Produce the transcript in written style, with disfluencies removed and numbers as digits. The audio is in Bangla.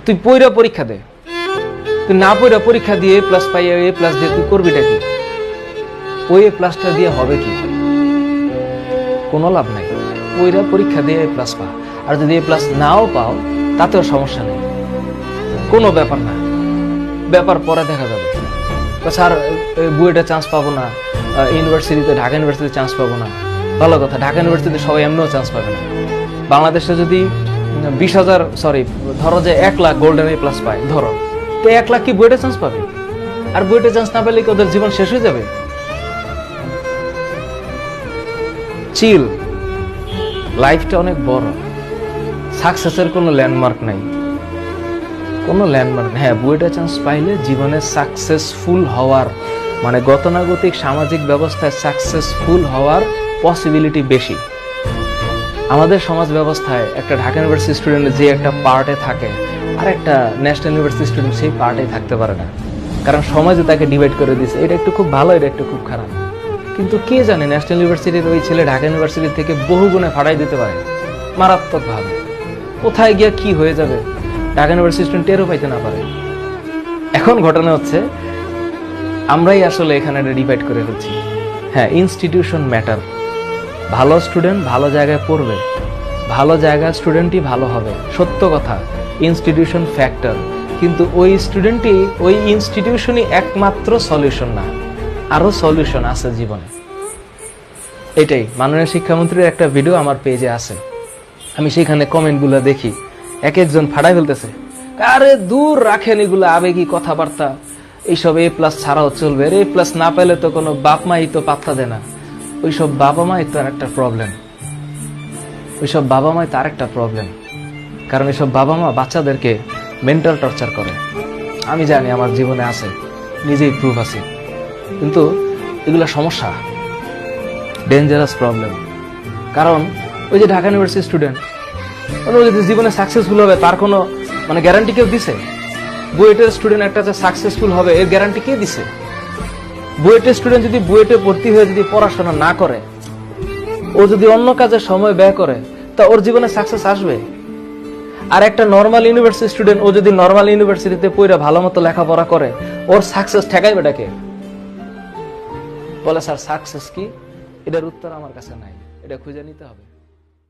তুই পইরা পরীক্ষা দে, তুই না পইরা পরীক্ষা দিয়ে এ প্লাস পাই, এ প্লাস দিয়ে তুই করবিটা কি? ওই এ প্লাসটা দিয়ে হবে কি? কোনো লাভ নাই। পইরা পরীক্ষা দিয়ে এ প্লাস পা, আর যদি এ প্লাস নাও পাও তাতেও সমস্যা নেই, কোনো ব্যাপার না, ব্যাপার পরে দেখা যাবে। স্যার বুয়েটে চান্স পাবো না, ইউনিভার্সিটিতে ঢাকা ইউনিভার্সিটিতে চান্স পাবো না, ভালো কথা, ঢাকা ইউনিভার্সিটিতে সবাই এমনিও চান্স পাবে না। বাংলাদেশে যদি 20,000 ধরো যে 1 লাখ গোল্ডেন এ প্লাস পায়, ধরো তো 1 লাখ কি বুয়েটে চান্স পাবে? আর বুয়েটে চান্স না পেলে কি ওদের জীবন শেষ হয়ে যাবে? চিল, লাইফটা অনেক বড়, সাকসেসের কোনো ল্যান্ডমার্ক নাই, কোনো ল্যান্ডমার্ক। হ্যাঁ, বুয়েটে চান্স পাইলে জীবনে সাকসেসফুল হওয়ার মানে গতানুগতিক সামাজিক ব্যবস্থায় সাকসেসফুল হওয়ার পসিবিলিটি বেশি। আমাদের সমাজ ব্যবস্থায় একটা ঢাকা ইউনিভার্সিটি স্টুডেন্ট যে একটা পার্টে থাকে, আর একটা ন্যাশনাল ইউনিভার্সিটি স্টুডেন্ট সেই পার্টে থাকতে পারে না, কারণ সমাজে তাকে ডিভাইড করে দিয়েছে, এটা একটু খুব ভালো, এটা একটু খুব খারাপ। কিন্তু কে জানে ন্যাশনাল ইউনিভার্সিটির ওই ছেলে ঢাকা ইউনিভার্সিটি থেকে বহু গুণে ফাড়াই দিতে পারে মারাত্মকভাবে। কোথায় গিয়া কি হয়ে যাবে ঢাকা ইউনিভার্সিটি স্টুডেন্ট টেরও পাইতে না পারে। এখন ঘটনা হচ্ছে আমরাই আসলে এখানে ডিভাইড করে ফেলছি। হ্যাঁ, ইনস্টিটিউশন ম্যাটার। ভালো স্টুডেন্ট ভালো জায়গায় পড়বে, ভালো জায়গায় স্টুডেন্টই ভালো হবে, সত্য কথা। ইনস্টিটিউশন ফ্যাক্টর, কিন্তু ওই স্টুডেন্টই, ওই ইনস্টিটিউশনই একমাত্র সলিউশন না, আরো সলিউশন আছে জীবনে। এটাই মাননীয় শিক্ষামন্ত্রীর একটা ভিডিও আমার পেজে আছে, আমি সেখানে কমেন্টগুলো দেখি, এক একজন ফাড়াই ফেলতেছে, আরে দূর রাখেন এগুলো আবেগী কথাবার্তা, এইসব এ প্লাস ছাড়াও চলবে, এ প্লাস না পেলে তো কোনো বাপ মাই তো পাত্তা দেয় না। ওইসব বাবা মাই তো আর একটা প্রবলেম, ওইসব বাবা মাই তার একটা প্রবলেম, কারণ এইসব বাবা মা বাচ্চাদেরকে মেন্টাল টর্চার করে। আমি জানি, আমার জীবনে আছে, নিজেই প্রুফ আছে, কিন্তু এগুলো সমস্যা, ডেঞ্জারাস প্রবলেম। কারণ ওই যে ঢাকা ইউনিভার্সিটি স্টুডেন্ট, ও যদি জীবনে সাকসেসফুল হবে তার কোনো মানে গ্যারান্টি কেউ দিছে? বুয়েটের স্টুডেন্ট একটা যে সাকসেসফুল হবে এর গ্যারান্টি কে দিছে? বুয়েটের স্টুডেন্ট যদি বুয়েটে ভর্তি হয়ে যদি পড়াশোনা না করে, ও যদি অন্য কাজে সময় ব্যয় করে, তা ওর জীবনে সাকসেস আসবে? আর একটা নর্মাল ইউনিভার্সিটি স্টুডেন্ট, ও যদি নর্মাল ইউনিভার্সিটিতে পড়ে ভালো মতো লেখাপড়া করে, ওর সাকসেস ঠেকাইবে এটাকে? বলে স্যার সাকসেস কি, এটার উত্তর আমার কাছে নাই, এটা খুঁজে নিতে হবে।